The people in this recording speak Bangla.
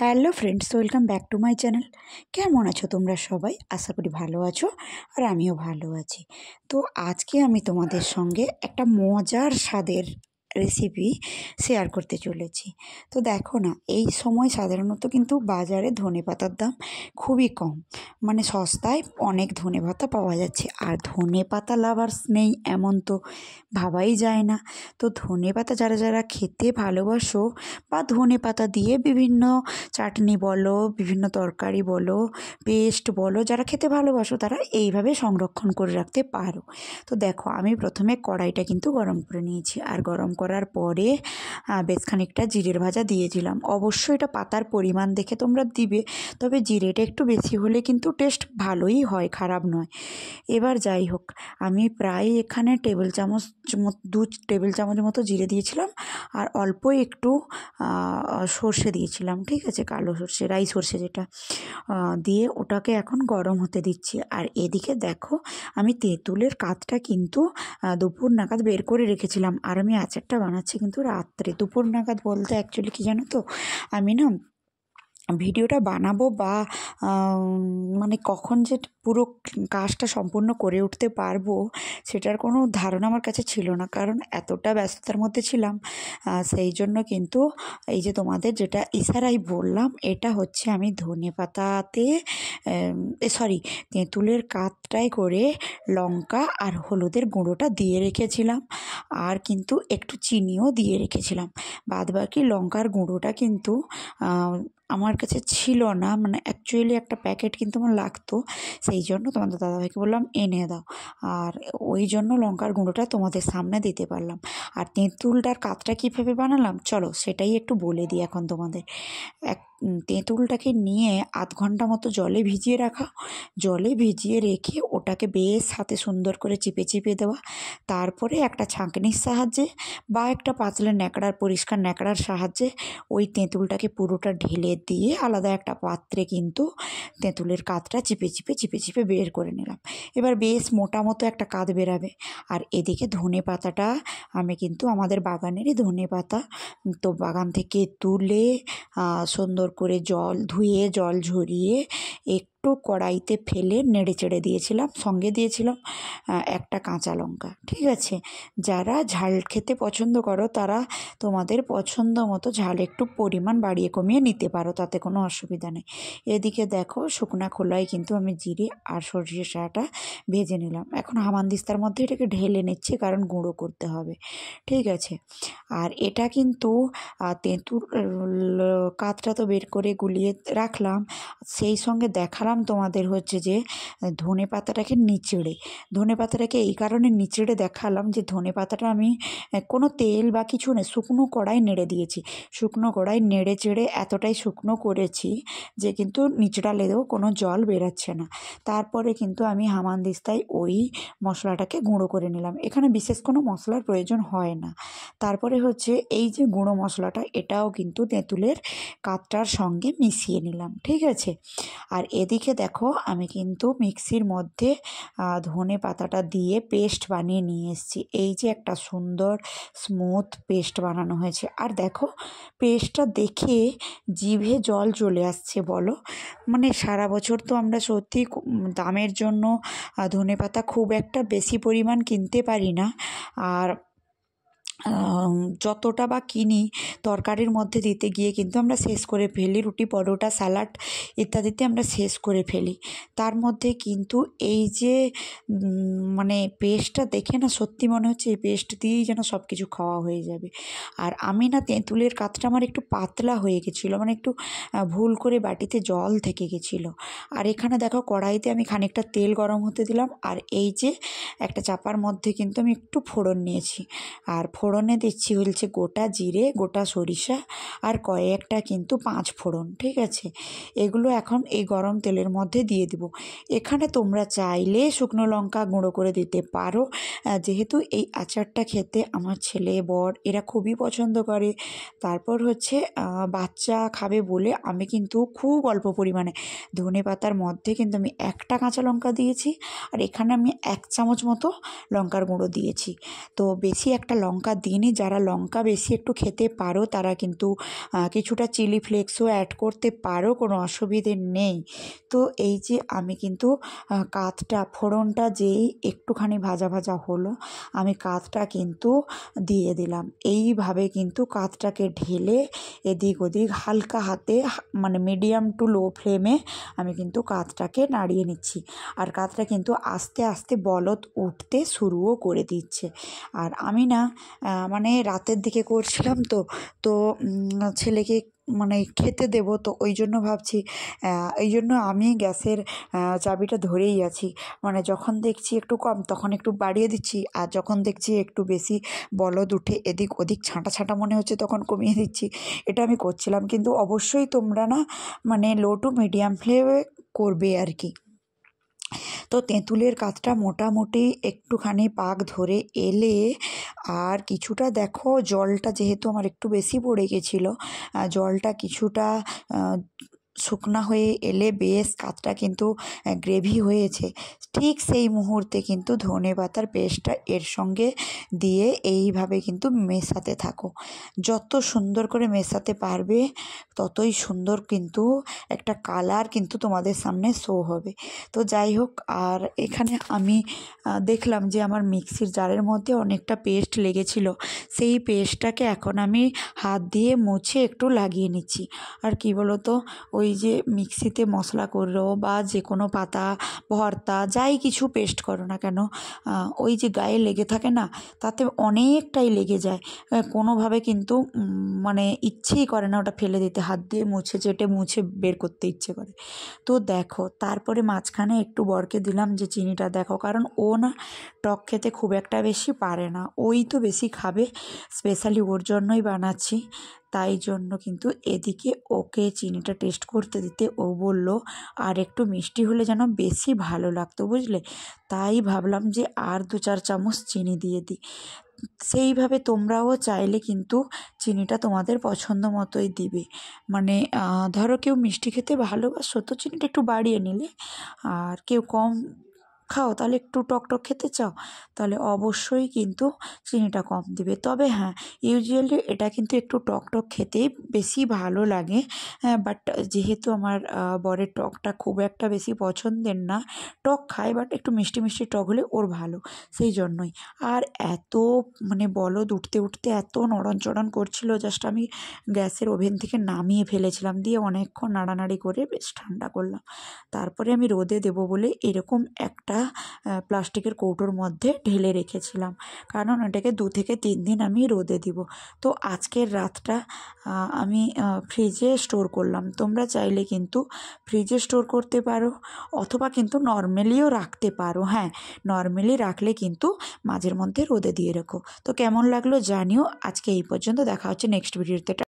Hello friends, welcome back to my channel. কেমন আছো তোমরা সবাই? আশা করি ভালো আছো, আর আমিও ভালো আছি। তো আজকে আমি তোমাদের সঙ্গে একটা মজার স্বাদের রেসিপি শেয়ার করতে চলেছি। তো দেখো না, এই সময় সাধারণত কিন্তু বাজারে ধনেপাতার দাম খুবই কম, মানে সস্তায় অনেক ধনেপাতা পাওয়া যাচ্ছে। আর ধনেপাতা লাভার্স নেই এমন তো ভাবাই যায় না। তো ধনেপাতা যারা যারা খেতে ভালোবাসো, বা ধনেপাতা দিয়ে বিভিন্ন চাটনি বলো, বিভিন্ন তরকারি বলো, পেস্ট বলো, যারা খেতে ভালোবাসো তারা এইভাবে সংরক্ষণ করে রাখতে পারো। তো দেখো, আমি প্রথমে কড়াইটা কিন্তু গরম করে নিয়েছি, আর গরম করার পরে বেশ খানিকটা জিরের ভাজা দিয়েছিলাম। অবশ্যই এটা পাতার পরিমাণ দেখে তোমরা দিবে, তবে জিরেটা একটু বেশি হলে কিন্তু টেস্ট ভালোই হয়, খারাপ নয়। এবার যাই হোক, আমি প্রায় এখানে দু টেবিল চামচ মতো জিরে দিয়েছিলাম, আর অল্প একটু সর্ষে দিয়েছিলাম, ঠিক আছে, কালো সর্ষে, রাই সর্ষে যেটা, দিয়ে ওটাকে এখন গরম হতে দিচ্ছি। আর এদিকে দেখো, আমি তেঁতুলের কাতটা কিন্তু দুপুর নাগাদ বের করে রেখেছিলাম, আর আমি আচারটা বানাচ্ছি কিন্তু রাত্রে। দুপুর নাগাদ বলতে অ্যাকচুয়ালি কী জানো তো, আমি না ভিডিওটা বানাবো বা মানে কখন যে পুরো কাজটা সম্পূর্ণ করে উঠতে পারবো সেটার কোনো ধারণা আমার কাছে ছিল না, কারণ এতটা ব্যস্ততার মধ্যে ছিলাম। সেই জন্য কিন্তু এই যে তোমাদের যেটা ইশারায় বললাম, এটা হচ্ছে আমি ধনেপাতাতে তেঁতুলের কাতটায় করে লঙ্কা আর হলুদের গুঁড়োটা দিয়ে রেখেছিলাম, আর কিন্তু একটু চিনিও দিয়ে রেখেছিলাম। বাদবাকি লঙ্কার গুঁড়োটা কিন্তু আমার কাছে ছিল না, মানে অ্যাকচুয়ালি একটা প্যাকেট কিন্তু আমার লাগতো, সেই জন্য তোমাদের দাদাভাইকে বললাম এনে দাও, আর ওই জন্য লঙ্কার গুঁড়োটা তোমাদের সামনে দিতে পারলাম। আর তেঁতুলটার কাতটা কীভাবে বানালাম চলো সেটাই একটু বলে দিই এখন তোমাদের। তেঁতুলটাকে নিয়ে আধ ঘন্টা মতো জলে ভিজিয়ে রাখা, জলে ভিজিয়ে রেখে ওটাকে বেশ হাতে সুন্দর করে চিপে চিপে দেওয়া, তারপরে একটা ছাঁকনির সাহায্যে বা একটা পাতলা ন্যাকড়ার, পরিষ্কার ন্যাকড়ার সাহায্যে ওই তেঁতুলটাকে পুরোটা ঢেলে দিয়ে আলাদা একটা পাত্রে কিন্তু তেঁতুলের কাতটা চিপে চিপে চিপে চিপে বের করে নিলাম। এবার বেশ মোটা মতো একটা কাত বেরাবে। আর এদিকে ধনে পাতাটা আমি কিন্তু আমাদের বাগানেরই ধনে পাতা, তো বাগান থেকে তুলে সুন্দর করে ধুয়ে জল ঝরিয়ে একটু কড়াইতে ফেলে নেড়ে চেড়ে দিয়েছিলাম, সঙ্গে দিয়েছিলাম একটা কাঁচা লঙ্কা, ঠিক আছে। যারা ঝাল খেতে পছন্দ করো তারা তোমাদের পছন্দ মতো ঝাল একটু পরিমাণ বাড়িয়ে কমিয়ে নিতে পারো, তাতে কোনো অসুবিধা নেই। এদিকে দেখো, শুকনা খোলায় কিন্তু আমি জিরে আর সরিষাটা ভেজে নিলাম। এখন হামানদিস্তার মধ্যে এটাকে ঢেলে নিচ্ছি, কারণ গুঁড়ো করতে হবে, ঠিক আছে। আর এটা কিন্তু তেঁতুল কাতটা তো বের করে গুলিয়ে রাখলাম, সেই সঙ্গে দেখালাম তোমাদের হচ্ছে যে ধনে পাতাটাকে এই কারণে নিচড়ে দেখালাম যে ধনে পাতাটা আমি কোনো তেল বা কিছু নেই, শুকনো কড়াই নেড়ে দিয়েছি। শুকনো কড়াই নেড়ে চেড়ে এতটাই শুকনো করেছি যে কিন্তু নিচড়ালেও কোনো জল বেরাচ্ছে না। তারপরে কিন্তু আমি হামানদিস্তায় ওই মশলাটাকে গুঁড়ো করে নিলাম, এখানে বিশেষ কোনো মশলার প্রয়োজন হয় না। তারপরে হচ্ছে এই যে গুঁড়ো মশলাটা, এটাও কিন্তু তেঁতুলের কাতটার সঙ্গে মিশিয়ে নিলাম, ঠিক আছে। আর এদিকে দেখো, আমি কিন্তু মিক্সির মধ্যে ধনে পাতাটা দিয়ে পেস্ট বানিয়ে নিয়ে এসেছি। এই যে একটা সুন্দর স্মুথ পেস্ট বানানো হয়েছে, আর দেখো পেস্টটা দেখে জিভে জল চলে আসছে বলো। মানে সারা বছর তো আমরা সত্যি দামের জন্য ধনেপাতা খুব একটা বেশি পরিমাণ কিনতে পারি না, আর যতটা বা কিনি তরকারির মধ্যে দিতে গিয়ে কিন্তু আমরা শেষ করে ফেলি, রুটি পরোটা স্যালাড ইত্যাদিতে আমরা শেষ করে ফেলি। তার মধ্যে কিন্তু এই যে মানে পেস্টটা দেখে না সত্যি মনে হচ্ছে এই পেস্ট দিয়েই যেন সব কিছু খাওয়া হয়ে যাবে। আর আমি না তেঁতুলের কাতটা আমার একটু পাতলা হয়ে গেছিলো, মানে একটু ভুল করে বাটিতে জল থেকে গেছিলো। আর এখানে দেখো কড়াইতে আমি খানিকটা তেল গরম হতে দিলাম, আর এই যে একটা চাপার মধ্যে কিন্তু আমি একটু ফোড়ন নিয়েছি, আর ফোড়নে দিচ্ছি হচ্ছে গোটা জিরে, গোটা সরিষা, আর কয়েকটা কিন্তু 5 ফোড়ন, ঠিক আছে। এগুলো এখন এই গরম তেলের মধ্যে দিয়ে দিব। এখানে তোমরা চাইলে শুকনো লঙ্কা গুঁড়ো করে দিতে পারো, যেহেতু এই আচারটা খেতে আমার ছেলে বর এরা খুবই পছন্দ করে। তারপর হচ্ছে বাচ্চা খাবে বলে আমি কিন্তু খুব অল্প পরিমাণে ধনে পাতার মধ্যে কিন্তু আমি একটা কাঁচা লঙ্কা দিয়েছি, আর এখানে আমি 1 চামচ মতো লঙ্কার গুঁড়ো দিয়েছি। তো বেশি একটা লঙ্কা দিইনি, যারা লঙ্কা বেশি একটু খেতে পারো তারা কিন্তু কিছুটা চিলি ফ্লেক্সও অ্যাড করতে পারো, কোনো অসুবিধে নেই। তো এই যে আমি কিন্তু কাতটা ফোড়নটা যেই একটুখানি ভাজা ভাজা হলো, আমি কাতটা কিন্তু দিয়ে দিলাম। এইভাবে কিন্তু কাতটাকে ঢেলে এদিক ওদিক হালকা হাতে মানে মিডিয়াম টু লো ফ্লেমে আমি কিন্তু কাতটাকে নাড়িয়ে নিচ্ছি। আর কাতটা কিন্তু আস্তে আস্তে বলদ উঠতে শুরুও করে দিচ্ছে। আর আমি না মানে রাতের দিকে করছিলাম, তো ছেলেকে মানে খেতে দেবো, তো ওই জন্য ভাবছি এই জন্য আমি গ্যাসের চাবিটা ধরেই আছি। মানে যখন দেখছি একটু কম তখন একটু বাড়িয়ে দিচ্ছি, আর যখন দেখছি একটু বেশি বলদ উঠে এদিক ওদিক ছাঁটা ছাঁটা মনে হচ্ছে তখন কমিয়ে দিচ্ছি। এটা আমি করছিলাম, কিন্তু অবশ্যই তোমরা না মানে লো টু মিডিয়াম ফ্লেমে করবে আর কি। তো তেঁতুলের কাতটা মোটামুটি একটুখানি পাক ধরে এলে আর কিছুটা দেখো জলটা যেহেতু আমার একটু বেশি পড়ে গেছিলো, জলটা কিছুটা শুকনা হয়ে এলে বেশ কাতটা কিন্তু গ্রেভি হয়েছে। ঠিক সেই মুহূর্তে কিন্তু ধনেপাতার পেস্টটা এর সঙ্গে দিয়ে এইভাবে কিন্তু মেশাতে থাকো। যত সুন্দর করে মেশাতে পারবে ততই সুন্দর কিন্তু একটা কালার কিন্তু তোমাদের সামনে শো হবে। তো যাই হোক, আর এখানে আমি দেখলাম যে আমার মিক্সির জারের মধ্যে অনেকটা পেস্ট লেগেছিল। সেই পেস্টটাকে এখন আমি হাত দিয়ে মুছে একটু লাগিয়ে নিচ্ছি। আর কি বলো তো, ওই যে মিক্সিতে মশলা করো বা যে কোনো পাতা ভর্তা যাই কিছু পেস্ট করো না কেন, ওই যে গায়ে লেগে থাকে না, তাতে অনেকটাই লেগে যায়। কোনোভাবে কিন্তু মানে ইচ্ছেই করে না ওটা ফেলে দিতে, হাত দিয়ে মুছে চেটে মুছে বের করতে ইচ্ছে করে। তো দেখো তারপরে মাঝখানে একটু বরকে দিলাম যে চিনিটা দেখো, কারণ ও না টক খেতে খুব একটা বেশি পারে না, ওই তো বেশি খাবে, স্পেশালি ওর জন্যই বানাচ্ছি। তাই জন্য কিন্তু এদিকে ওকে চিনিটা টেস্ট করতে দিতে ও বলল আর একটু মিষ্টি হলে যেন বেশি ভালো লাগতো, বুঝলে। তাই ভাবলাম যে আর 2-4 চামচ চিনি দিয়ে দিই। সেইভাবে তোমরাও চাইলে কিন্তু চিনিটা তোমাদের পছন্দ মতোই দিবে। মানে ধরো কেউ মিষ্টি খেতে ভালোবাসো তো চিনিটা একটু বাড়িয়ে নিলে, আর কেউ কম খাও তাহলে একটু টক টক খেতে চাও তাহলে অবশ্যই কিন্তু চিনিটা কম দিবে। তবে হ্যাঁ, ইউজুয়ালি এটা কিন্তু একটু টক টক খেতেই বেশি ভালো লাগে। বাট যেহেতু আমার বরের টকটা খুব একটা বেশি পছন্দের না, টক খায় বাট একটু মিষ্টি মিষ্টি টক হলে ওর ভালো, সেই জন্যই। আর এত মানে বলদ উঠতে উঠতে এত নড়নচড়ন করছিল, জাস্ট আমি গ্যাসের ওভেন থেকে নামিয়ে ফেলেছিলাম, দিয়ে অনেকক্ষণ নাড়ানাড়ি করে বেশ ঠান্ডা করলাম। তারপরে আমি রোদে দেবো বলে এরকম একটা প্লাস্টিকের কৌটোর মধ্যে ঢেলে রেখেছিলাম, কারণ এটাকে 2 থেকে 3 দিন আমি রোদে দিব। তো আজকের রাতটা আমি ফ্রিজে স্টোর করলাম। তোমরা চাইলে কিন্তু ফ্রিজে স্টোর করতে পারো অথবা কিন্তু নর্মালিও রাখতে পারো। হ্যাঁ, নর্মালি রাখলে কিন্তু মাঝের মধ্যে রোদে দিয়ে রেখো। তো কেমন লাগলো জানিও। আজকে এই পর্যন্ত, দেখা হচ্ছে নেক্সট ভিডিওতে।